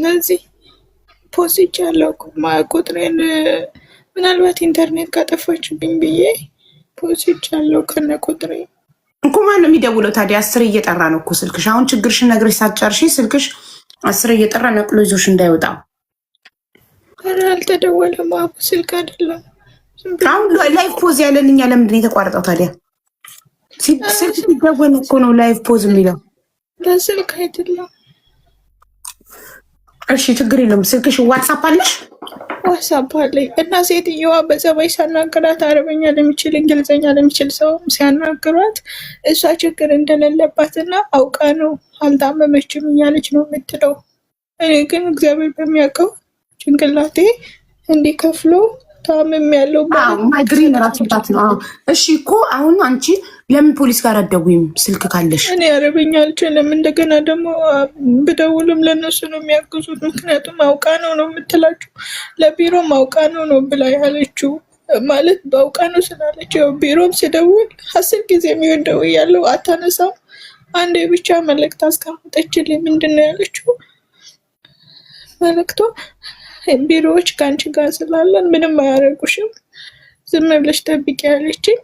ለዚህ ፖስት ያለው ቁጥሬን ምናልባት ኢንተርኔት ካጠፋችብኝ ብዬ ፖስት ያለው ከነ ቁጥሬ እኮ ማን ነው የሚደውለው ታዲያ? 10 እየጠራ ነው እኮ ስልክሽ። አሁን ችግርሽን ነግረሽ ሳትጨርሺ ስልክሽ 10 እየጠራ ነቅሎ ይዞሽ እንዳይወጣ። ኧረ አልተደወለም። አቡ ስልክ አይደለም። አሁን ላይቭ ፖዝ ያለን እኛ ለምንድን ነው የተቋረጠው ታዲያ? ስልክ ሲደወል እኮ ነው ላይቭ ፖዝ የሚለው። ለስልክ አይደለም። እሺ ችግር የለውም። ስልክሽ ዋትሳፕ አለሽ? ዋትሳፕ አለኝ። እና ሴትየዋ በጸባይ ሳናገራት አረበኛ ለሚችል እንግሊዝኛ ለሚችል ሰው ሲያናግሯት እሷ ችግር እንደሌለባትና አውቃ ነው አልታመመችም እያለች ነው የምትለው። እኔ ግን እግዚአብሔር በሚያውቀው ጭንቅላቴ እንዲከፍሎ ታምም ያለው ማይግሪን ራስታት ነው። እሺ እኮ አሁን አንቺ ለምን ፖሊስ ጋር አትደውይም? ስልክ ካለሽ። እኔ አረበኛ አልችልም። እንደገና ደግሞ ብደውልም ለነሱ ነው የሚያግዙት። ምክንያቱም አውቃ ነው የምትላችሁ። ለቢሮም አውቃ ነው ብላ ያለችው ማለት በአውቃ ነው ስላለች ቢሮም ስደውል 10 ጊዜ የሚሆን ደውያለሁ፣ አታነሳም። አንዴ ብቻ መልእክት አስቀምጠችልኝ። ምንድን ነው ያለችው መልእክቷ? ቢሮዎች ከአንቺ ጋር ስላለን ምንም አያደርጉሽም፣ ዝም ብለሽ ጠብቂ ያለችኝ።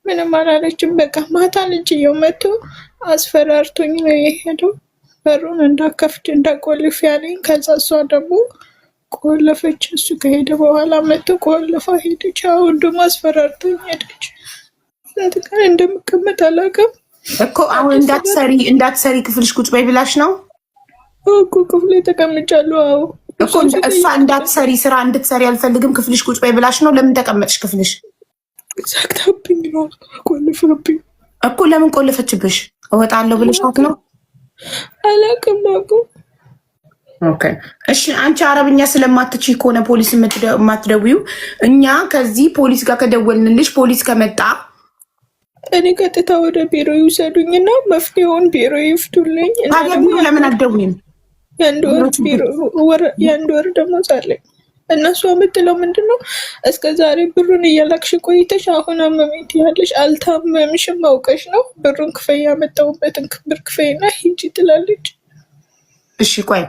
ምንም አላለችም። በቃ ማታ ልጅየው መጥቶ አስፈራርቶኝ ነው የሄደው። በሩን እንዳከፍት እንዳቆልፍ ያለኝ። ከዛ እሷ ደግሞ ቆለፈች። እሱ ከሄደ በኋላ መጥቶ ቆለፋ ሄደች። አሁን ደግሞ አስፈራርቶኝ ሄደች። ስንት ቀን እንደምቀመጥ አላውቅም እኮ። አሁን እንዳትሰሪ ክፍልሽ ቁጭ በይ ብላሽ ነው እኮ። ክፍሌ ተቀምጫለሁ። አዎ እኮ እሷ እንዳትሰሪ ስራ እንድትሰሪ አልፈልግም ክፍልሽ ቁጭ በይ ብላሽ ነው። ለምን ተቀመጥሽ ክፍልሽ? ዘግታብኝ ነው፣ ቆልፋብኝ እኮ። ለምን ቆለፈችብሽ? እወጣለሁ ብለሻት ነው? አላውቅም እኮ። ኦኬ እሺ። አንቺ አረብኛ ስለማትቺ ከሆነ ፖሊስ የማትደውይው፣ እኛ ከዚህ ፖሊስ ጋር ከደወልንልሽ ፖሊስ ከመጣ እኔ ቀጥታ ወደ ቢሮ ይውሰዱኝና መፍትሄውን ቢሮ ይፍቱልኝ። ታዲያ ቢሮ ለምን አትደውይም? የአንድ ወር ደሞዝ አለኝ። እነሱ የምትለው ምንድን ነው? እስከ ዛሬ ብሩን እያላክሽ ቆይተሽ አሁን አመሜት ያለሽ አልታመምሽም፣ አውቀሽ ነው። ብሩን ክፈይ፣ ያመጣሁበትን ብር ክፈይና ሂጂ ትላለች። እሺ ቆይ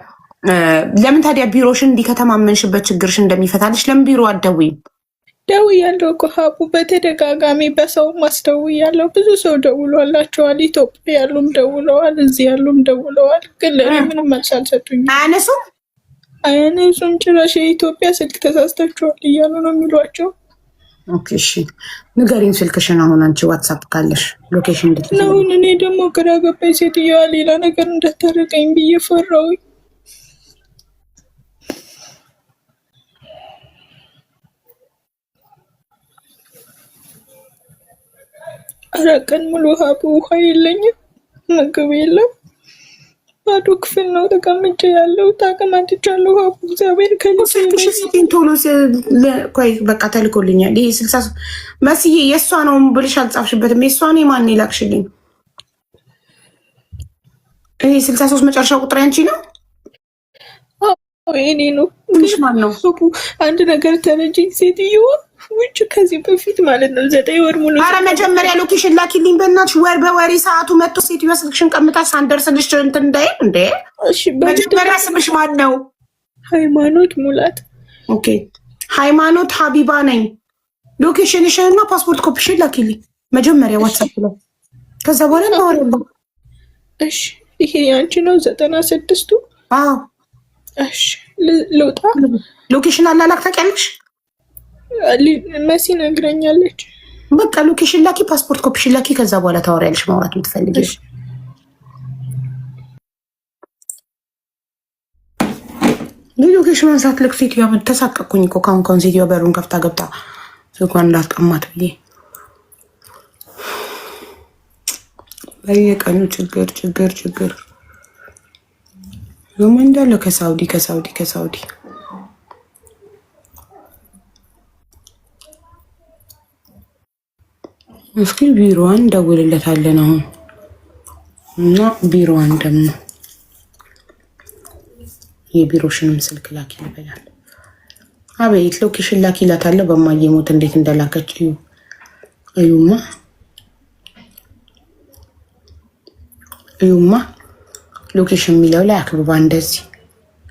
ለምን ታዲያ ቢሮሽን እንዲህ ከተማመንሽበት ችግርሽ እንደሚፈታልሽ ለምን ቢሮ አትደውይም? ደውያለሁ እኮ ሀቡ፣ በተደጋጋሚ በሰውም አስደውያለሁ። ብዙ ሰው ደውሎላቸዋል። ኢትዮጵያ ያሉም ደውለዋል፣ እዚህ ያሉም ደውለዋል። ግን ለእኔ ምንም መልስ አልሰጡኝም። አያነሱም ጭራሽ። የኢትዮጵያ ስልክ ተሳስታችኋል እያሉ ነው የሚሏቸው። ኦኬ እሺ ንገሪኝ ስልክሽን። አሁን አንቺ ዋትሳፕ ካለሽ ሎኬሽን እንድትይኝ። አሁን እኔ ደግሞ ግራ ገባኝ። ሴትዮዋ ሌላ ነገር እንዳታረቀኝ ብዬ ፈራሁኝ። አራት ቀን ሙሉ ሀቡ ውሃ የለኝም፣ ምግብ የለም፣ ባዶ ክፍል ነው ተቀምጬ ያለው። ታቀማጥቻለሁ ሀቡ። እግዚአብሔር ከልሴን ቶሎ ቆይ በቃ ተልኮልኛል። ይሄ 60 መስዬ የእሷ ነው ብልሽ አልጻፍሽበትም። የእሷ ነው የማን ይላክሽልኝ? ይሄ 63 መጨረሻ ቁጥር አንቺ ነው? እኔ ነው። ማን ነው? አንድ ነገር ተረጅኝ ሴትዮዋ ውጭ ከዚህ በፊት ማለት ነው 9 ወር ሙሉ። አረ መጀመሪያ ሎኬሽን ላኪልኝ በእናትሽ። ወር በወሬ ሰዓቱ መጥቶ ሴትዮዋ ስልክሽን ቀምጣ ሳንደርስልሽ እንትን እንዳይል እንዴ። እሺ መጀመሪያ ስምሽ ማን ነው? ሃይማኖት ሙላት። ኦኬ ሃይማኖት ሀቢባ ነኝ። ሎኬሽንሽን እና ፓስፖርት ኮፒሽን ላኪልኝ መጀመሪያ ዋትስአፕ ላይ። ከዛ በኋላ እናወራለን። እሺ ይሄ ያንቺ ነው 96ቱ? አዎ እሺ ልውጣ። ሎኬሽን አላላክ ታውቂያለሽ? መሲ ነግረኛለች። በቃ ሎኬሽን ላኪ፣ ፓስፖርት ኮፒሽን ላኪ። ከዛ በኋላ ታወሪያለሽ ማውራት የምትፈልጊው። ሎኬሽኑን ሳትልክ ሴትዮዋ ተሳቀቅኩኝ እኮ። ካሁን ሴትዮዋ በሩን ከፍታ ገብታ ስልኳን እንዳትቀማት ብዬ። በየቀኑ ችግር ዞም እንዳለ ከሳውዲ እስኪ ቢሮዋን ደውልለታለን አሁን እና ቢሮዋን ደግሞ የቢሮሽንም ስልክ ላኪ ይበላል። አቤት ሎኬሽን ላኪ እላታለሁ። በማየሞት እንዴት እንደላከች እዩማ ሎኬሽን የሚለው ላይ አክብባ እንደዚህ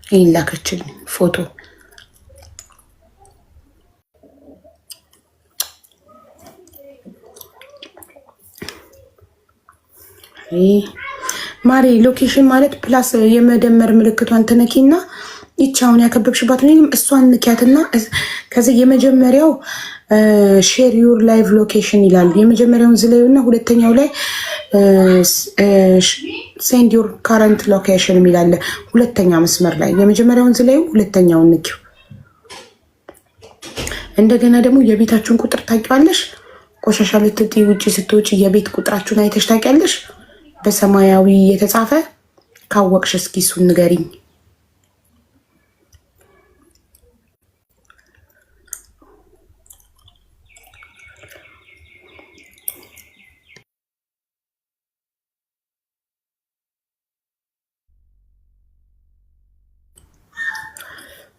ይሄን ላከችልኝ ፎቶ። ማሪ ሎኬሽን ማለት ፕላስ የመደመር ምልክቷን ተነኪና ይቻውን ያከበብሽባት ነው እሷን ንኪያትና ከዚህ የመጀመሪያው ሼር ዩር ላይቭ ሎኬሽን ይላል። የመጀመሪያውን ዝለዩና ሁለተኛው ላይ ሴንድ ዩር ካረንት ሎኬሽን የሚላለ ሁለተኛ መስመር ላይ የመጀመሪያውን ዝለዩ፣ ሁለተኛውን ንኪው። እንደገና ደግሞ የቤታችሁን ቁጥር ታውቂዋለሽ። ቆሻሻ ልትጥይ ውጪ ስትወጪ የቤት ቁጥራችሁን አይተሽ ታውቂያለሽ? በሰማያዊ የተጻፈ ካወቅሽ እስኪ እሱን ንገሪኝ።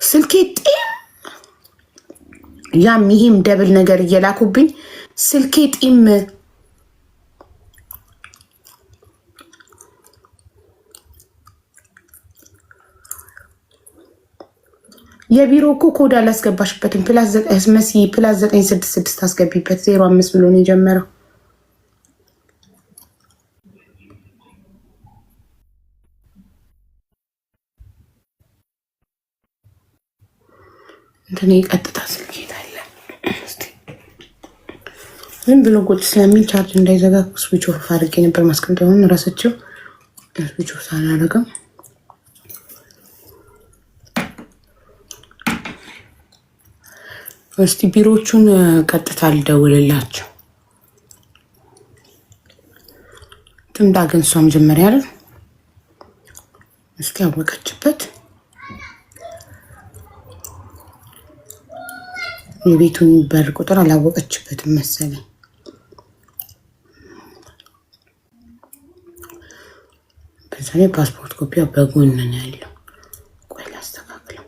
ስልኬ ጢም ያም ይሄም ደብል ነገር እየላኩብኝ ስልኬ ጢም የቢሮ እኮ ኮድ አላስገባሽበትም። መሲ ፕላስ 966 አስገቢበት 05 ብሎ ነው የጀመረው። እንትን ቀጥታ ስልክ ይታለ ዝም ብሎ ቁጭ ስለሚል ቻርጅ እንዳይዘጋ ስዊች ኦፍ አድርጌ ነበር ማስቀምጠውን ራሳቸው ስዊች ኦፍ ሳላደርገው እስቲ ቢሮቹን ቀጥታ ልደውልላቸው። ትምጣ ግን እሷ መጀመሪያ አይደል እስኪ ያወቀችበት የቤቱን በር ቁጥር አላወቀችበትም መሰለኝ። በዛ ላይ ፓስፖርት ኮፒያ በጎን ነው ያለው። ቆይ ላስተካክለው።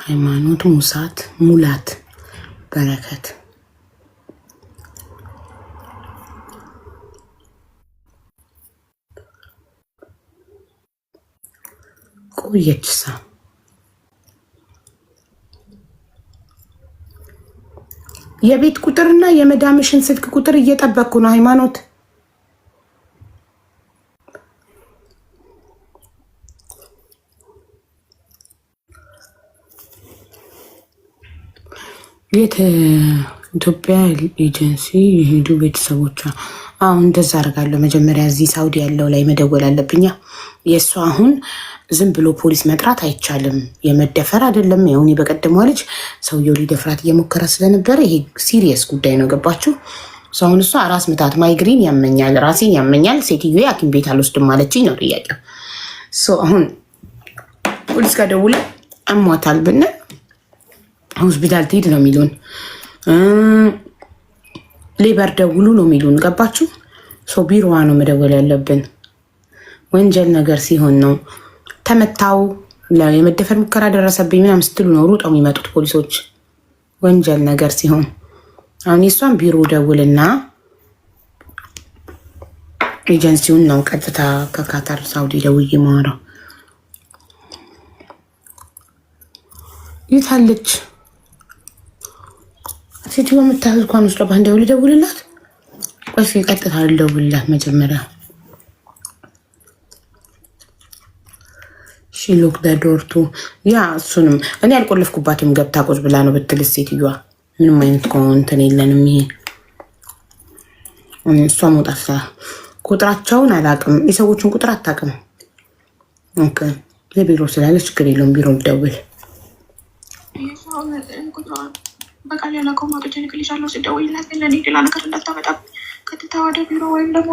ሃይማኖት ሙላት በረከት ቆየችሳ የቤት ቁጥርና የመዳምሽን ስልክ ቁጥር እየጠበቅኩ ነው። ሃይማኖት የት ኢትዮጵያ ኤጀንሲ የሄዱ ቤተሰቦቿ አሁን እንደዛ አደርጋለሁ። መጀመሪያ እዚህ ሳውዲ ያለው ላይ መደወል አለብኛ። የእሷ አሁን ዝም ብሎ ፖሊስ መጥራት አይቻልም። የመደፈር አይደለም። የሆነ በቀደመው ልጅ ሰውየው ሊደፍራት እየሞከረ ስለነበረ ይሄ ሲሪየስ ጉዳይ ነው። ገባችሁ? አሁን እሷ ራስ ምታት ማይግሪን ያመኛል፣ ራሴን ያመኛል፣ ሴትዮ ሐኪም ቤት አልወስድም ማለችኝ ነው ጥያቄው። አሁን ፖሊስ ጋር ደውላ አሟታል ብነ ሆስፒታል ትሄድ ነው የሚሉን፣ ሌበር ደውሉ ነው የሚሉን። ገባችሁ? ቢሮዋ ነው መደወል ያለብን። ወንጀል ነገር ሲሆን ነው ተመታው የመደፈር ሙከራ ደረሰብኝ ምናምን ስትሉ ነው ሩጠው የሚመጡት ፖሊሶች። ወንጀል ነገር ሲሆን አሁን የሷን ቢሮ ደውልና ኤጀንሲውን ነው ቀጥታ ከካታር ሳውዲ ደውዬ ማወራው። ይታለች ሴትዮ የምታህል እንኳን ውስጥ ባንደው ልደውልላት። ቆይ ቀጥታ ልደውልላት መጀመሪያ። ሎክ ዶርቱ ያ እሱንም እኔ አልቆለፍኩባትም። ገብታ ቁጭ ብላ ነው ብትልስ ሴትዮዋ ምንም አይነት እንትን የለንም። ይሄ እሷ መውጣት ቁጥራቸውን አላውቅም፣ የሰዎችን ቁጥር አታውቅም። ኦኬ የቢሮ ስላለ ችግር የለውም። ቢሮ ልደውል በቃ ሌላ ኮማቶች ንቅልሻለሁ። ስደውይላት ለኔ ሌላ ነገር እንዳታመጣ ቀጥታ ወደ ቢሮ ወይም ደግሞ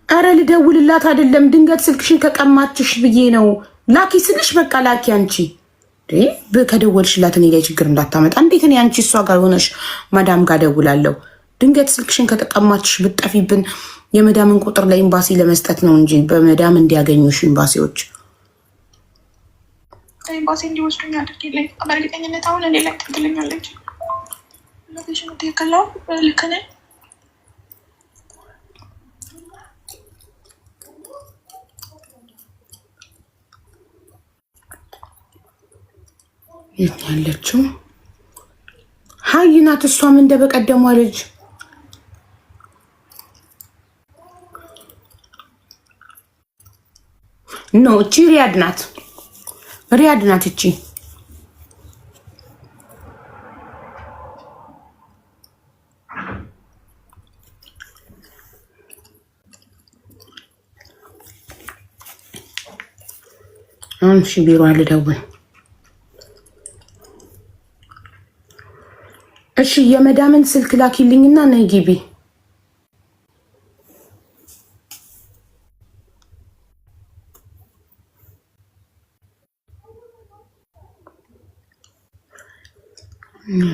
አረ ልደውልላት አይደለም ድንገት ስልክሽን ከቀማችሽ ብዬ ነው። ላኪ ስልሽ በቃ ላኪ አንቺ ከደወልሽላት እኔ ላይ ችግር እንዳታመጣ። እንዴት እኔ አንቺ እሷ ጋር ሆነሽ ማዳም ጋር ደውላለሁ? ድንገት ስልክሽን ከተቀማችሽ ብትጠፊብን የመዳምን ቁጥር ለኤምባሲ ለመስጠት ነው እንጂ በመዳም እንዲያገኙሽ ኤምባሲዎች ኤምባሲ እንዲወስዱኝ አድርጊልኝ። በእርግጠኝነት አሁን እኔ ላይ ትልኛለች። ሎኬሽኑ ትክክል ነው። ልክ ነኝ። የት ያለችው? ሀይ ናት። እሷም እንደ በቀደሟ ልጅ ኖ፣ እቺ ሪያድ ናት። ሪያድ ናት እቺ። አሁን እሺ፣ ቢሮ ልደውል። እሺ፣ የመዳምን ስልክ ላኪልኝና ነይ ግቢ።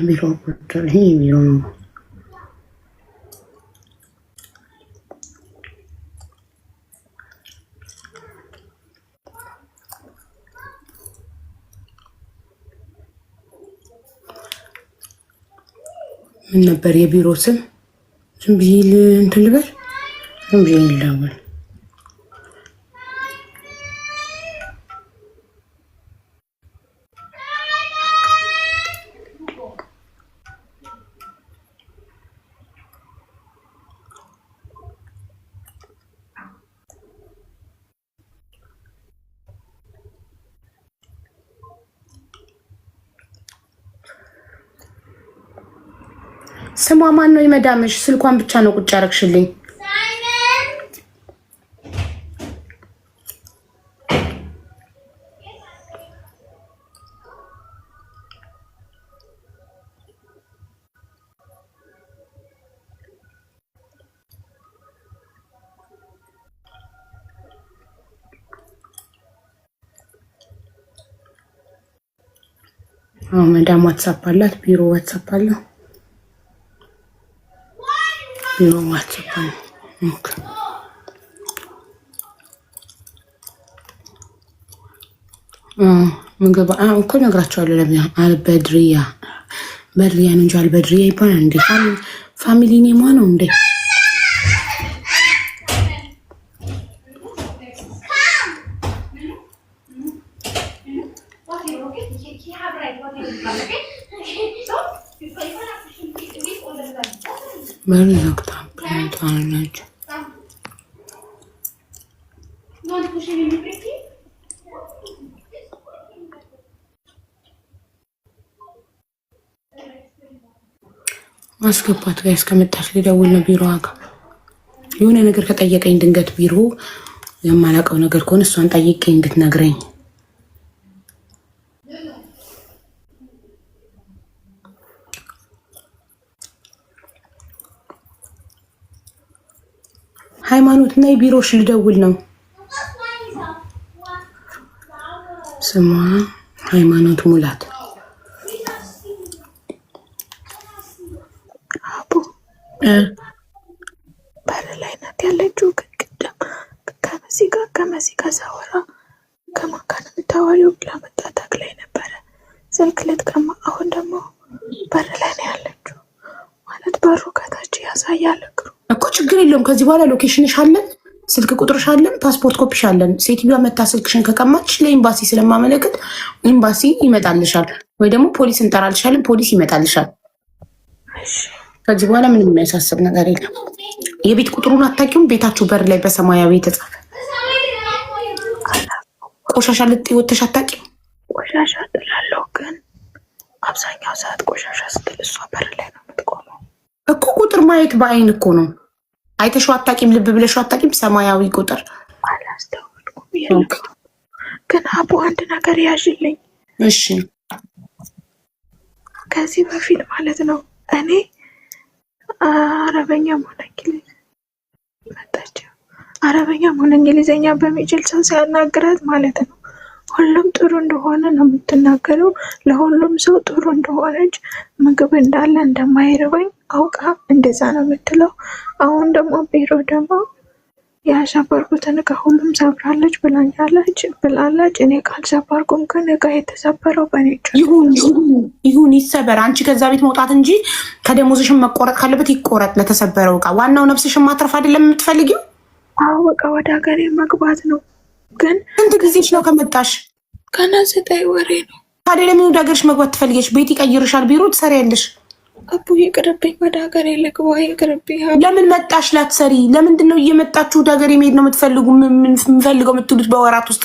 ቢሮ ቁጥር ይሄ ቢሮ ነው። ምን ነበር የቢሮ ስም? ዝም ብዬ እንትን ልበል፣ ዝም ብዬ ልደውል። ስሟ ማን ነው? የመዳምሽ ስልኳን ብቻ ነው ቁጭ ያረግሽልኝ። መዳም ዋትሳፕ አላት፣ ቢሮ ዋትሳፕ አለው። ቢሮ ዋትሳፕ ነው። ኦኬ ምግብ እኮ ነግራቸዋለሁ። ለምን አልበድሪያ በድሪያ ነው እንጂ አልበድሪያ ይባላል እንዴ? ፋሚሊ ኔማ ነው እንዴ? በር ዘግታ ፕላንታለች። ማስገባት ጋር እስከመጣች ሊደውል ነው። ቢሮ ጋር የሆነ ነገር ከጠየቀኝ ድንገት ቢሮ የማላውቀው ነገር ከሆነ እሷን ጠይቄ እንድትነግረኝ። ሃይማኖት እና የቢሮሽ ልደውል ነው። ስሟ ሃይማኖት ሙላት። በር ላይ ናት ያለችው። ቅድም ከመሲ ጋር ሳወራ ከማን ጋር ነው የምታወሪው ብላ መጣ ታግላይ ነበረ ስልክ ልትቀማ። አሁን ደግሞ በር ላይ ነው ያለችው ማለት በሩ ከታች ያሳያል እኮ። ችግር የለውም። ከዚህ በኋላ ሎኬሽንሽ አለን፣ ስልክ ቁጥርሽ አለን፣ ፓስፖርት ኮፒሽ አለን። ሴትዮዋ መታ ስልክሽን ከቀማች ለኤምባሲ ስለማመለክት ኤምባሲ ይመጣልሻል፣ ወይ ደግሞ ፖሊስ እንጠራልሻለን፣ ፖሊስ ይመጣልሻል። ከዚህ በኋላ ምንም የሚያሳስብ ነገር የለም። የቤት ቁጥሩን አታውቂውም? ቤታችሁ በር ላይ በሰማያዊ የተጻፈ ቆሻሻ ልጥ ወተሽ አታውቂም? ቆሻሻ ጥላለሁ፣ ግን አብዛኛው ሰዓት ቆሻሻ ስትል እሷ በር ላይ ነው የምትቆመው እኮ። ቁጥር ማየት በአይን እኮ ነው። አይተሽው አታውቂም? ልብ ብለሽው አታውቂም? ሰማያዊ ቁጥር አላስተውልኩም። ግን አቡ አንድ ነገር ያዥልኝ እሺ። ከዚህ በፊት ማለት ነው እኔ አረበኛም ሆነ እንግሊዝ መጣች። አረበኛም ሆነ እንግሊዘኛ በሚችል ሰው ሲያናግራት ማለት ነው ሁሉም ጥሩ እንደሆነ ነው የምትናገረው። ለሁሉም ሰው ጥሩ እንደሆነች ምግብ እንዳለ እንደማይርበኝ አውቃ እንደዛ ነው የምትለው። አሁን ደግሞ ቢሮ ደግሞ ያሰበርኩትን እቃ ሁሉም ሰብራለች ብላለች። እኔ ካልሰበርኩም ግን እቃ የተሰበረው በኔ ይሁን ይሰበር። አንቺ ከዛ ቤት መውጣት እንጂ ከደሞዝሽን መቆረጥ ካለበት ይቆረጥ ለተሰበረው እቃ። ዋናው ነፍስሽን ማትረፍ አይደለም የምትፈልጊው? አዎ በቃ ወደ ሀገሬ መግባት ነው። ግን ስንት ጊዜሽ ነው ከመጣሽ? ገና 9 ወሬ ነው። ታዲያ ለምን ወደ ሀገርሽ መግባት ትፈልጊያለሽ? ቤት ይቀይርሻል፣ ቢሮ ትሰሪያለሽ። አቡ ይቅርብኝ፣ ወደ ሀገሬ ልግባ ይቅርብኝ። ለምን መጣሽ ላትሰሪ? ለምንድን ነው እየመጣችሁ ወደ ሀገሬ መሄድ ነው የምትፈልገው የምትሉት? በወራት ውስጥ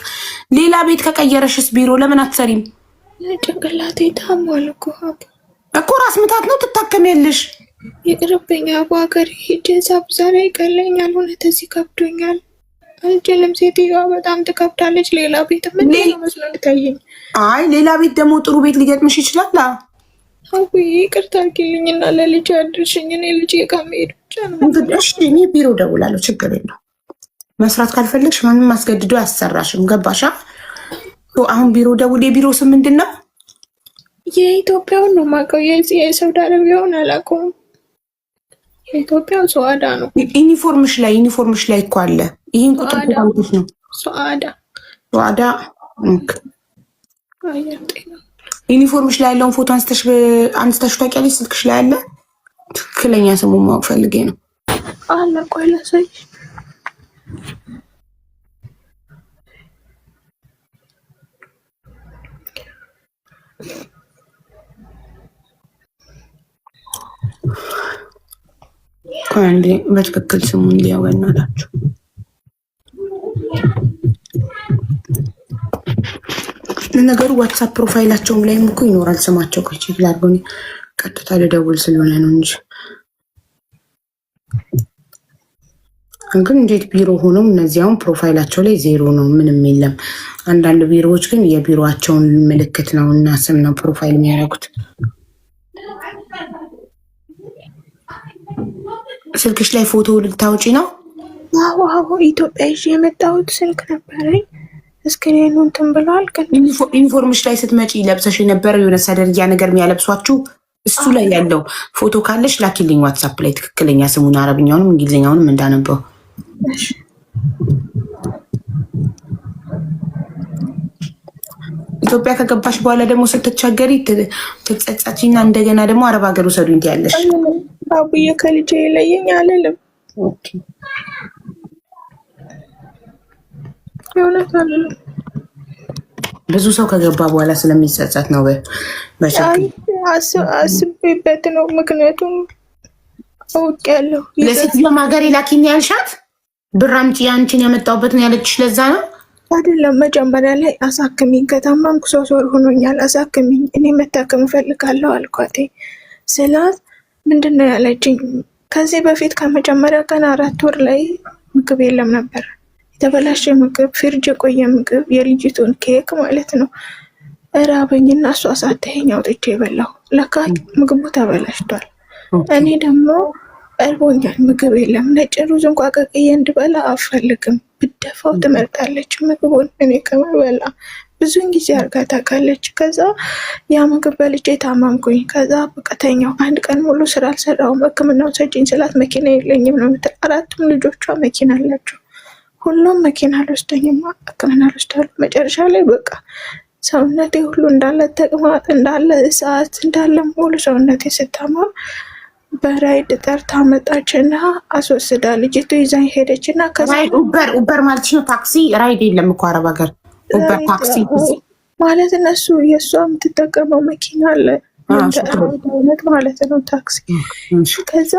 ሌላ ቤት ከቀየረሽስ ቢሮ ለምን አትሰሪም? ጭንቅላቴ ታሟል እኮ ራስ ምታት ነው፣ ትታከሚያለሽ። ይቅርብኝ አቡ፣ ሀገሬ ሂጅ። እዛ ብዛ ላይ ይቀለኛል። እውነት እዚህ ከብዶኛል፣ አልችልም። ሴትዮዋ በጣም ትከብዳለች። ሌላ ቤት ምን መስሎ ልታየኝ? አይ ሌላ ቤት ደግሞ ጥሩ ቤት ሊገጥምሽ ይችላል። አቡ ይቅርታ አድርጊልኝና ለልጅ አድርሽኝ። እኔ ልጅ ከመሄድ ብቻ ነው። እኔ ቢሮ ደውላለሁ፣ ችግር የለው። መስራት ካልፈለግሽ ማንም አስገድዶ አያሰራሽም። ገባሻ? አሁን ቢሮ ደውል። የቢሮ ስም ምንድን ነው? የኢትዮጵያውን ነው የማውቀው፣ የሳውዲ አረቢያውን አላውቀውም። የኢትዮጵያው ሱአዳ ነው። ዩኒፎርምሽ ላይ እኮ አለ። ይህን ቁጥር ታውቁሽ ነው? ሱአዳ ዩኒፎርምሽ ላይ ያለውን ፎቶ አንስተሽ ታውቂያለሽ? ስልክሽ ላይ አለ? ትክክለኛ ስሙን ማወቅ ፈልጌ ነው። አለ። ቆይ ላሳይሽ። አንዴ በትክክል ስሙን ሊያወናላችሁ። ለነገሩ ዋትሳፕ ፕሮፋይላቸውም ላይ እኮ ይኖራል ስማቸው። ከቼክ ላርጎኒ ቀጥታ ልደውል ስለሆነ ነው እንጂ ግን እንዴት ቢሮ ሆነው እነዚያውን ፕሮፋይላቸው ላይ 0 ነው፣ ምንም የለም። አንዳንድ ቢሮዎች ግን የቢሮቸውን ምልክት ነው እና ስም ነው ፕሮፋይል የሚያደርጉት። ስልክሽ ላይ ፎቶ ልታውጪ ነው? አዎ ኢትዮጵያ ይዤ የመጣሁት ስልክ ነበረኝ። እስክሪኑ እንትን ብሏል። ግን ዩኒፎርምሽ ላይ ስትመጪ ለብሰሽ የነበረው የሆነ ሰደርያ ነገር የሚያለብሷችሁ እሱ ላይ ያለው ፎቶ ካለሽ ላኪልኝ ዋትሳፕ ላይ ትክክለኛ ስሙን፣ አረብኛውንም እንግሊዝኛውንም እንዳነበው። ኢትዮጵያ ከገባሽ በኋላ ደግሞ ስትቸገሪ ትጸጸቺና እንደገና ደግሞ አረብ ሀገር ውሰዱኝ ትያለሽ። አቡዬ ከልጄ የለየኝ አልልም። ብዙ ሰው ከገባ በኋላ ስለሚጸጸት ነው። አስቤበት ነው። ምክንያቱም አውቄያለሁ። ለሴትዮዋ ሀገሬ ላኪኝ ያልሻት ብር አምጪ አንቺን ያመጣሁበትን ያለችሽ ለዛ ነው አይደለም? መጀመሪያ ላይ አሳክሚኝ፣ ከታመምኩ 3 ወር ሆኖኛል፣ አሳክሚኝ፣ እኔ መታከም እፈልጋለሁ አልኳት ስላት ምንድን ነው ያለችኝ? ከዚህ በፊት ከመጀመሪያ ቀን 4 ወር ላይ ምግብ የለም ነበር። የተበላሸ ምግብ፣ ፍሪጅ የቆየ ምግብ፣ የልጅቱን ኬክ ማለት ነው። እራበኝና እሷ ሳትሄኝ አውጥቼ የበላሁ። ለካ ምግቡ ተበላሽቷል። እኔ ደግሞ እርቦኛል፣ ምግብ የለም። ነጭ ሩዝ እንኳ ቀቅዬ እንድበላ አልፈልግም። ብደፋው ትመርጣለች ምግቡን እኔ ከመበላ። ብዙን ጊዜ አርጋ ታውቃለች። ከዛ ያ ምግብ በልጄ ታማምኩኝ። ከዛ በቀተኛው 1 ቀን ሙሉ ስራ አልሰራሁም። ሕክምናው ሰጪኝ ስላት መኪና የለኝም ነው የምትል። 4ቱም ልጆቿ መኪና አላቸው። ሁሉም መኪና አልወስደኝም፣ ሕክምና አልወስዳሉ። መጨረሻ ላይ በቃ ሰውነቴ ሁሉ እንዳለ ተቅማጥ፣ እንዳለ እሳት፣ እንዳለ ሙሉ ሰውነቴ ስታማም በራይድ ጠርታ መጣችና አስወስዳ ልጅቱ ይዛኝ ሄደችና ኡበር ማለት ነው። ታክሲ ራይድ የለም እኮ አረብ ሀገር ኡበር ታክሲ ማለት እነሱ የእሷ የምትጠቀመው መኪና አለ አይነት ማለት ነው ታክሲ። ከዛ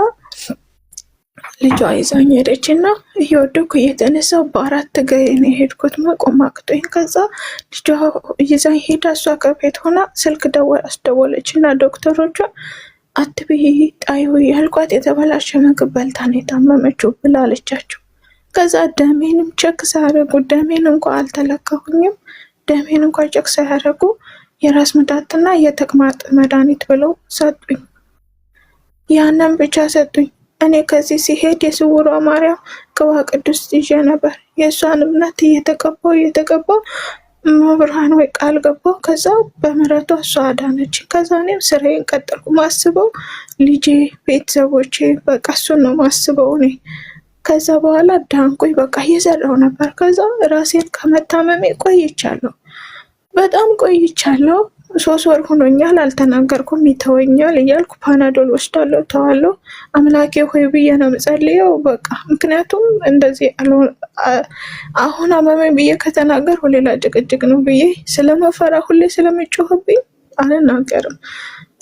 ልጇ ይዛኝ ሄደችና እየወደኩ እየተነሳው በ4 እግሬ ነው የሄድኩት፣ መቆም አቅቶኝ። ከዛ ልጇ ይዛኝ ሄዳ እሷ ከቤት ሆና ስልክ አስደወለችና ዶክተሮቿ አትብይ ጣዩ ያልኳት የተበላሸ ምግብ በልታ ነው የታመመችው ብላ አለቻቸው። ከዛ ደሜንም ቸክ ሳያደርጉ ደሜን እንኳ አልተለካሁኝም። ደሜን እንኳ ቸክ ሳያደርጉ የራስ ምታትና የተቅማጥ መድኃኒት ብለው ሰጡኝ። ያንን ብቻ ሰጡኝ። እኔ ከዚህ ሲሄድ የስውሯ ማርያም ቅባ ቅዱስ ይዤ ነበር። የእሷን እምነት እየተቀባው መብርሃን ወይ ቃል ገባው። ከዛ በምህረቷ እሷ አዳነች። ከዛ እኔም ስራዬን ቀጠልኩ። ማስበው ልጄ፣ ቤተሰቦቼ በቃ እሱን ነው ማስበው እኔ። ከዛ በኋላ ዳንኩኝ። በቃ እየሰራው ነበር። ከዛ ራሴን ከመታመሜ ቆይቻለሁ፣ በጣም ቆይቻለሁ። 3 ወር ሆኖኛል። አልተናገርኩም። ይተወኛል እያልኩ ፓናዶል ወስዳለሁ፣ ተዋለሁ። አምላኬ ሆይ ብዬ ነው የምጸልየው። በቃ ምክንያቱም እንደዚህ አሁን አመመኝ ብዬ ከተናገርኩ ሌላ ጭቅጭቅ ነው ብዬ ስለመፈራ ሁሌ ስለምጮህብኝ አልናገርም።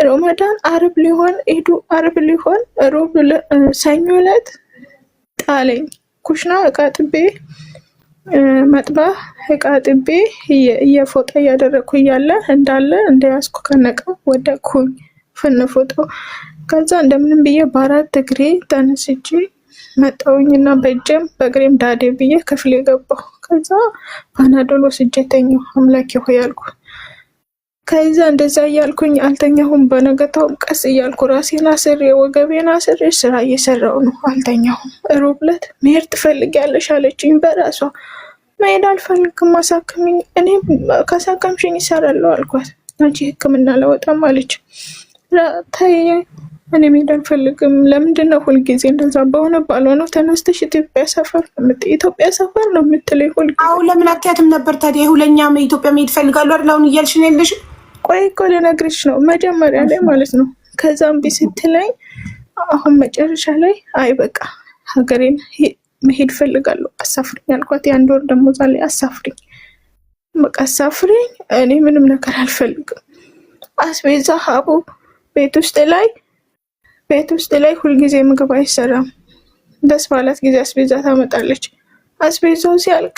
ሮመዳን አርብ ሊሆን ኢዱ አርብ ሊሆን ሮብ ሰኞ ዕለት ጣለኝ። ኩሽና እቃ ጥቤ መጥባህ እቃ ጥቤ እየፎጣ እያደረግኩ እያለ እንዳለ እንደያዝኩ ከነቃ ወደኩኝ ፍንፎጦ። ከዛ እንደምንም ብዬ በ4 እግሬ ተነስቼ መጣሁኝና በእጄም በእግሬም ዳዴ ብዬ ክፍሌ ገባሁ። ከዛ ፓናዶል ወስጄ ተኛሁ። አምላኬ ሆይ አልኩ። ከዛ እንደዛ እያልኩኝ አልተኛሁም። በነገታውም ቀስ እያልኩ ራሴን አስሬ ወገቤን አስሬ ስራ እየሰራው ነው። አልተኛሁም። ሮብ ዕለት መሄድ ትፈልጊያለሽ አለችኝ በራሷ። መሄድ አልፈልግም፣ አሳክሚኝ። እኔ ካሳከምሽኝ ይሰራለሁ አልኳት። አንቺ ሕክምና ለወጣም አለች። ተይ እኔ መሄድ አልፈልግም። ለምንድን ነው ሁልጊዜ እንደዛ በሆነ ባልሆነው ተነስተሽ ኢትዮጵያ ሰፈር ነው የምትለኝ ሁልጊዜ? አዎ ለምን አትያትም ነበር ታዲያ? ሁለኛ ኢትዮጵያ መሄድ እፈልጋለሁ አይደል አሁን እያልሽ ነው ያለሽው? ቆይ እኮ ልነግርሽ ነው መጀመሪያ ላይ ማለት ነው። ከዛም ቢስትለኝ አሁን መጨረሻ ላይ አይ በቃ ሀገሬን መሄድ እፈልጋለሁ አሳፍሪኝ አልኳት። የ1 ወር ደሞዝ ላይ አሳፍሪኝ፣ በቃ አሳፍሪኝ። እኔ ምንም ነገር አልፈልግም። አስቤዛ ሀቡ ቤት ውስጥ ላይ ሁልጊዜ ምግብ አይሰራም። ደስ ባላት ጊዜ አስቤዛ ታመጣለች። አስቤዛው ሲያልቅ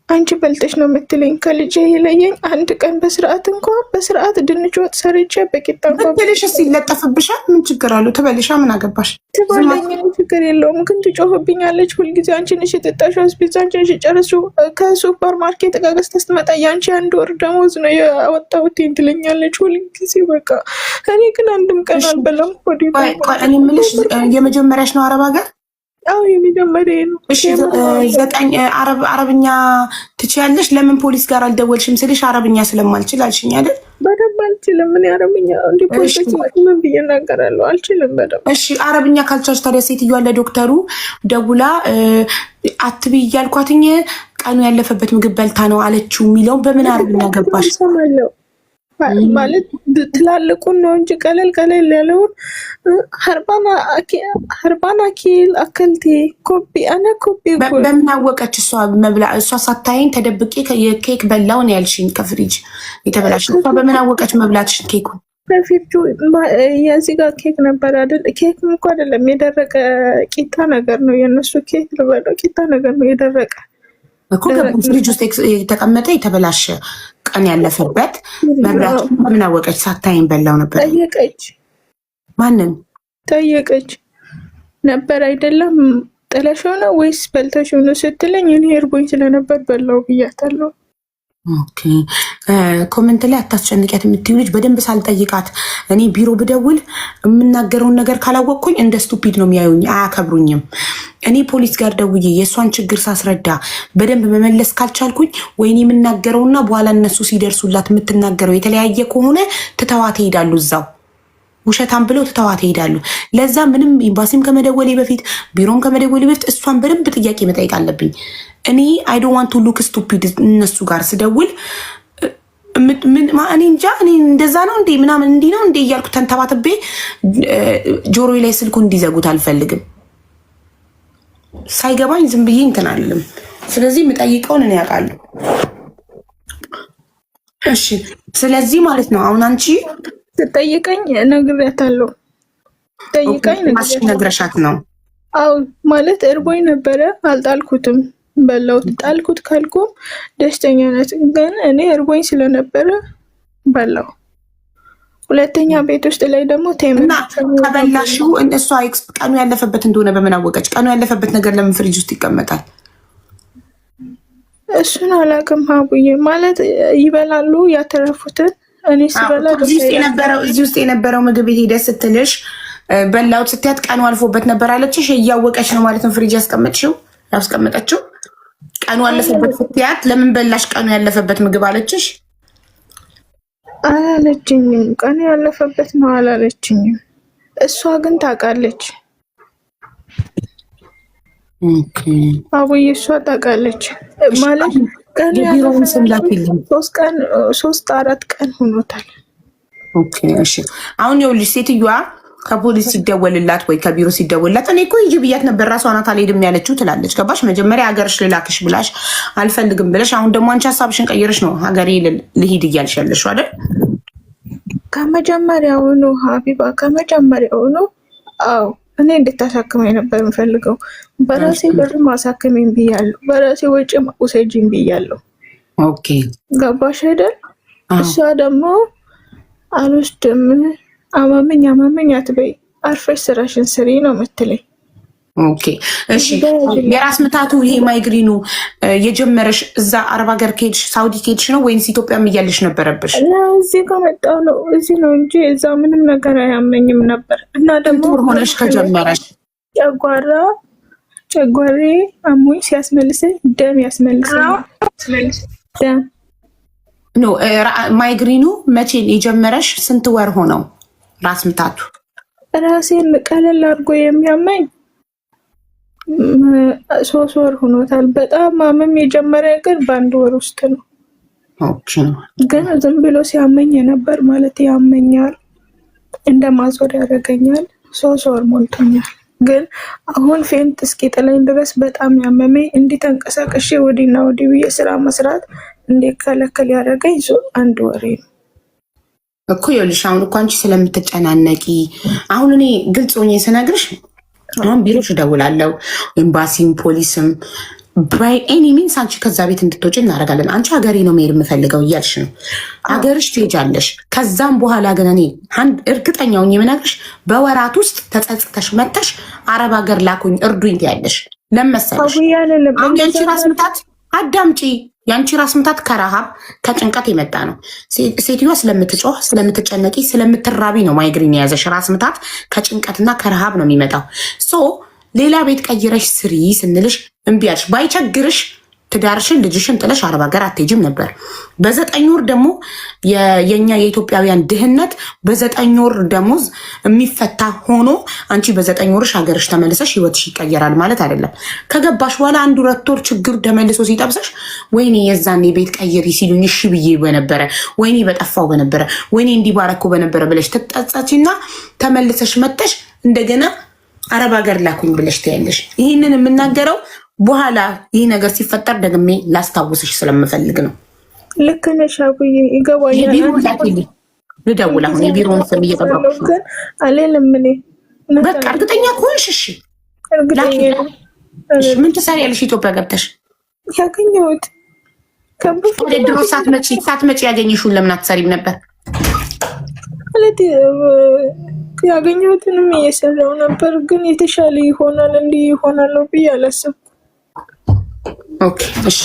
አንቺ በልተሽ ነው የምትለኝ። ከልጄ የለየኝ አንድ ቀን በስርዓት ድንች ወጥ ሰርቼ በቂጣ ብትልሽ ሲለጠፍብሻል። ምን ችግር አለው? ትበልሻ፣ ምን አገባሽ? ትበለኝ፣ ችግር የለውም። ግን ትጮህብኛለች ሁልጊዜ። አንቺ ነሽ የጠጣሽው አስቤዛ፣ አንቺ ነሽ የጨረስሽው። ከሱፐር ማርኬት ዕቃ ገዝተሽ ስትመጣ የአንቺ 1 ወር ደሞዝ ነው ያወጣሁት ትለኛለች ሁልጊዜ። በቃ እኔ ግን አንድም ቀን አልበላም። እኔ የምልሽ የመጀመሪያሽ ነው አረብ ሀገር? አዎ የመጀመሪያ ነው። እሺ 9 አረብኛ ትችያለሽ? ለምን ፖሊስ ጋር አልደወልሽም ስልሽ አረብኛ ስለማልችል አልሽኝ አይደል? በደንብ አልችልም። ምን አረብኛ እንዴ ፖሊስ ምን ብዬ እናገራለሁ? አልችልም በደንብ። እሺ አረብኛ ካልቻልሽ ታዲያ ሴትዮዋ ለዶክተሩ ደውላ አትቢ እያልኳትኝ ቀኑ ያለፈበት ምግብ በልታ ነው አለችው የሚለው በምን አረብኛ ገባሽ? ማለት ትላልቁን ነው እንጂ ቀለል ያለውን ሀርባን አኪል አከልቴ ኮፒ አነ ኮፒ በምን አወቀች እሷ? እሷ ሳታይኝ ተደብቄ የኬክ በላው ነው ያልሽኝ፣ ከፍሪጅ የተበላሽ። እሷ በምን አወቀች መብላትሽን ኬኩን? በፊቱ የዚህ ጋር ኬክ ነበር አይደል? ኬክ እንኳ አይደለም የደረቀ ቂጣ ነገር ነው የነሱ ኬክ ልበለው፣ ቂጣ ነገር ነው የደረቀ እኮ ፍሪጅ ውስጥ የተቀመጠ የተበላሸ ቀን ያለፈበት መብላት። ምን አወቀች? ሳታይን በላው ነበር። ጠየቀች። ማንን ጠየቀች? ነበር አይደለም ጥለሽው ነው ወይስ በልተሽው ነው ስትለኝ እኔ እርቦኝ ስለነበር በላው ብያታለሁ። ኦኬ ኮመንት ላይ አታስጨንቂያት የምትይው ልጅ በደንብ ሳልጠይቃት እኔ ቢሮ ብደውል የምናገረውን ነገር ካላወቅኩኝ እንደ ስቱፒድ ነው የሚያዩኝ፣ አያከብሩኝም። እኔ ፖሊስ ጋር ደውዬ የእሷን ችግር ሳስረዳ በደንብ መመለስ ካልቻልኩኝ ወይኔ የምናገረውና በኋላ እነሱ ሲደርሱላት የምትናገረው የተለያየ ከሆነ ትተዋት ይሄዳሉ። እዛው ውሸታም ብለው ትተዋት ይሄዳሉ። ለዛ ምንም ኤምባሲም ከመደወሌ በፊት ቢሮም ከመደወሌ በፊት እሷን በደንብ ጥያቄ መጠየቅ አለብኝ። እኔ አይ ዶንት ዋንት ቱ ሉክ ስቱፒድ እነሱ ጋር ስደውል እኔ እንጃ እኔ እንደዛ ነው እንዴ ምናምን እንዲህ ነው እንዴ እያልኩ ተንተባትቤ ጆሮዬ ላይ ስልኩ እንዲዘጉት አልፈልግም። ሳይገባኝ ዝም ብዬ እንትን አልልም። ስለዚህ የምጠይቀውን እኔ ያውቃለሁ። እሺ ስለዚህ ማለት ነው አሁን አንቺ ትጠይቀኝ ነግሬያታለሁ። ጠይቀኝ ነግረሻት ነው? አዎ ማለት እርቦኝ ነበረ አልጣልኩትም። በላው ጣልኩት ካልኩም ደስተኛ ናት። ግን እኔ እርቦኝ ስለነበረ በላው። ሁለተኛ ቤት ውስጥ ላይ ደግሞ እና ከበላሽው እሷ ቀኑ ያለፈበት እንደሆነ በምን አወቀች? ቀኑ ያለፈበት ነገር ለምን ፍሪጅ ውስጥ ይቀመጣል? እሱን አላውቅም ሀቡዬ። ማለት ይበላሉ ያተረፉትን። እኔ ስበላ እዚህ ውስጥ የነበረው ምግብ ሄደ ስትልሽ በላውት ስትያት ቀኑ አልፎበት ነበር አለችሽ። እያወቀች ነው ማለት ነው ፍሪጅ ያስቀመጠችው። ቀኑ ያለፈበት ስትያት ለምን በላሽ ቀኑ ያለፈበት ምግብ አለችሽ? አላለችኝም። ቀኑ ያለፈበት ነው አላለችኝም። እሷ ግን ታውቃለች። ኦኬ አቡዬ እሷ ታውቃለች ማለት ቀኑ የቢሮውን ስም ላኪልኝ። 3-4 ቀን ሆኖታል። ኦኬ እሺ። አሁን ይኸውልሽ ሴትዮዋ ከፖሊስ ሲደወልላት ወይ ከቢሮ ሲደወልላት እኔ እኮ ሂጂ ብያት ነበር ራሷ ናት አልሄድም ያለችው ትላለች። ገባሽ? መጀመሪያ ሀገርሽ ልላክሽ ብላሽ አልፈልግም ብለሽ አሁን ደግሞ አንቺ ሀሳብሽን ቀይረሽ ነው ሀገሬ ልሂድ እያልሽ ያለሽው አይደል? ከመጀመሪያውኑ ሀቢባ ከመጀመሪያውኑ አዎ እኔ እንድታሳክመኝ ነበር የምፈልገው። በራሴ ብር ማሳከመኝ ብያለሁ። በራሴ ወጪ ውሰጂኝ ብያለሁ። ኦኬ ገባሽ አይደል? እሷ ደግሞ አልወስድም አማመኝ አትበይ፣ አርፈሽ ስራሽን ስሪ ነው የምትለኝ። ኦኬ እሺ። የራስ ምታቱ ይሄ ማይግሪኑ የጀመረሽ እዛ አረብ ሀገር ከሄድሽ ሳውዲ ከሄድሽ ነው ወይንስ ኢትዮጵያም እያለሽ ነበረብሽ? እዚህ ከመጣሁ ነው እዚህ ነው እንጂ እዛ ምንም ነገር አያመኝም ነበር። እና ደግሞ ሆነሽ ከጀመረሽ ጨጓሬ አሞኝ ሲያስመልሰኝ ደም ያስመልሰኝ ደም ኖ ማይግሪኑ መቼ የጀመረሽ? ስንት ወር ሆነው ራስ ምታቱ? ራሴን ቀለል አድርጎ የሚያመኝ 3 ወር ሆኖታል። በጣም ማመም የጀመረ ግን በ1 ወር ውስጥ ነው። ኦኬ ግን ዝም ብሎ ሲያመኝ ነበር ማለት ያመኛል፣ እንደማዞር ያደርገኛል። 3 ወር ሞልቶኛል። ግን አሁን ፌንት እስኪጥለኝ ድረስ በጣም ያመመኝ እንዲህ ተንቀሳቀሼ ወዲና ወዲህ ብዬ ስራ መስራት እንዲከለከል ያደረገኝ 1 ወሬ ነው እኮ። ይኸውልሽ አሁን እኮ አንቺ ስለምትጨናነቂ አሁን እኔ ግልጽ ሆኜ ስነግርሽ አሁን ቢሮሽ እደውላለሁ፣ ኤምባሲም ፖሊስም ባይ ኤኒ ሚንስ አንቺ ከዛ ቤት እንድትወጪ እናደርጋለን። አንቺ ሀገሬ ነው መሄድ የምፈልገው እያልሽ ነው። ሀገርሽ ትሄጃለሽ። ከዛም በኋላ ግን እኔ እርግጠኛ ሆኜ የምነግርሽ በወራት ውስጥ ተጸጽተሽ መተሽ አረብ ሀገር ላኩኝ እርዱኝ ትያለሽ። ለመሰለሽ አሁን ያንቺ ራስ ምታት አዳምጪ። ያንቺ ራስ ምታት ከረሃብ ከጭንቀት የመጣ ነው። ሴትዮዋ ስለምትጮህ ስለምትጨነቂ ስለምትራቢ ነው ማይግሪን የያዘሽ። ራስ ምታት ከጭንቀትና ከረሃብ ነው የሚመጣው። ሶ ሌላ ቤት ቀይረሽ ስሪ ስንልሽ እምቢ አልሽ። ባይቸግርሽ ትዳርሽን ልጅሽን ጥለሽ አረብ ሀገር አትሄጂም ነበር። በ9 ወር ደግሞ የኛ የኢትዮጵያውያን ድህነት በ9 ወር ደሞዝ የሚፈታ ሆኖ አንቺ በ9 ወርሽ ሀገርሽ ተመልሰሽ ህይወትሽ ይቀየራል ማለት አይደለም። ከገባሽ በኋላ 1-2 ወር ችግር ተመልሶ ሲጠብሰሽ ወይኔ የዛኔ ቤት ቀይሪ ሲሉኝ እሺ ብዬ በነበረ፣ ወይኔ በጠፋው በነበረ፣ ወይኔ እንዲባረኩ በነበረ ብለሽ ትጠጸቺና ተመልሰሽ መተሽ እንደገና አረብ ሀገር ላኩኝ ብለሽ ትያለሽ። ይህንን የምናገረው በኋላ ይህ ነገር ሲፈጠር ደግሜ ላስታውስሽ ስለምፈልግ ነው። ልክ ነሽ አቡዬ፣ ይገባኛል። የቢሮውን ላኪልኝ፣ ልደውል። አሁን የቢሮውን ስም እየጠበኩሽ ነው። አልልም እኔ በቃ እርግጠኛ ከሆንሽ እሺ። ምን ትሰሪያለሽ ኢትዮጵያ ገብተሽ? ያገኘሁት ወደ ድሮ ሳትመጪ ያገኘሽውን ለምን አትሰሪም ነበር? ማለት ያገኘሁትንም እየሰራው ነበር፣ ግን የተሻለ ይሆናል እንዲህ ይሆናል ብዬ አላሰብኩም። ኦኬ እሺ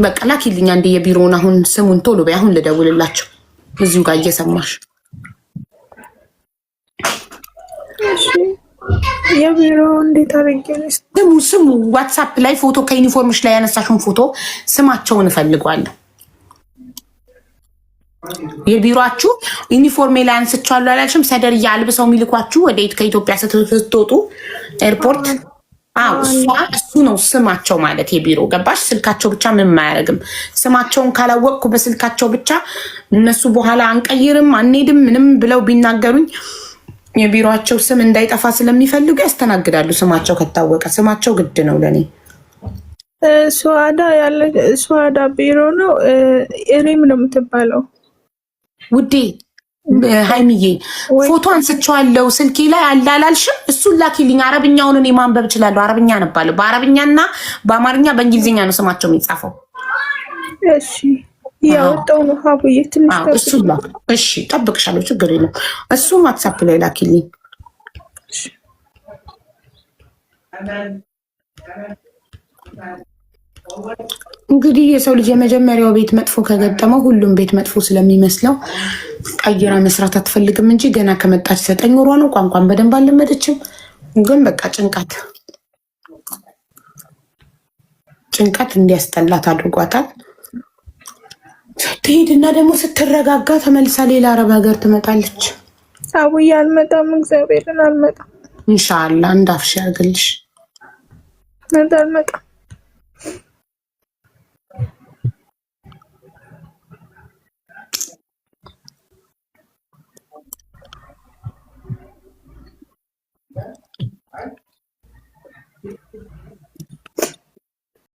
በቃ ላኪልኝ አንዴ የቢሮውን አሁን ስሙን ቶሎ በይ። አሁን ልደውልላቸው እዚሁ ጋር እየሰማሽ። እሺ የቢሮ እንዴት አድርጌልሽ? ስሙ ዋትሳፕ ላይ ፎቶ ከዩኒፎርምሽ ላይ ያነሳሽውን ፎቶ ስማቸውን እፈልገዋለሁ። የቢሮአችሁ ዩኒፎርም ላይ አንስቻለሁ አላልሽም? ሰደርያ አልብሰው የሚልኳችሁ ወደ ከኢትዮጵያ ስትወጡ ኤርፖርት። አዎ እሱ ነው ስማቸው ማለት የቢሮ ገባሽ? ስልካቸው ብቻ ምንም አያደርግም። ስማቸውን ካላወቅኩ በስልካቸው ብቻ እነሱ በኋላ አንቀይርም አንሄድም ምንም ብለው ቢናገሩኝ የቢሮአቸው ስም እንዳይጠፋ ስለሚፈልጉ ያስተናግዳሉ። ስማቸው ከታወቀ ስማቸው ግድ ነው ለኔ። ሱዋዳ ቢሮ ነው። ኤሪም ነው የምትባለው ውዴ። ሃይሚዬ ፎቶ አንስቼዋለሁ ስልኬ ላይ አላላልሽም? እሱን ላኪልኝ። አረብኛውን እኔ ማንበብ እችላለሁ። አረብኛ አነባለሁ። በአረብኛና በአማርኛ በእንግሊዝኛ ነው ስማቸው የሚጻፈው። እሺ ያወጣው ነው ሀቡዬ ትንሽ እሱ ላ እሺ ጠብቅሻለሁ። ችግር የለም። እሱ ዋትሳፕ ላይ ላኪልኝ። እንግዲህ የሰው ልጅ የመጀመሪያው ቤት መጥፎ ከገጠመው ሁሉም ቤት መጥፎ ስለሚመስለው ቀይራ መስራት አትፈልግም እንጂ ገና ከመጣች 9 ወሯ ነው። ቋንቋን በደንብ አልለመደችም፣ ግን በቃ ጭንቀት ጭንቀት እንዲያስጠላት አድርጓታል። ትሄድና ደግሞ ስትረጋጋ ተመልሳ ሌላ አረብ ሀገር ትመጣለች። አቡዬ አልመጣም፣ እግዚአብሔርን አልመጣም። ኢንሻአላህ እንዳፍሽ ያርግልሽ። አልመጣም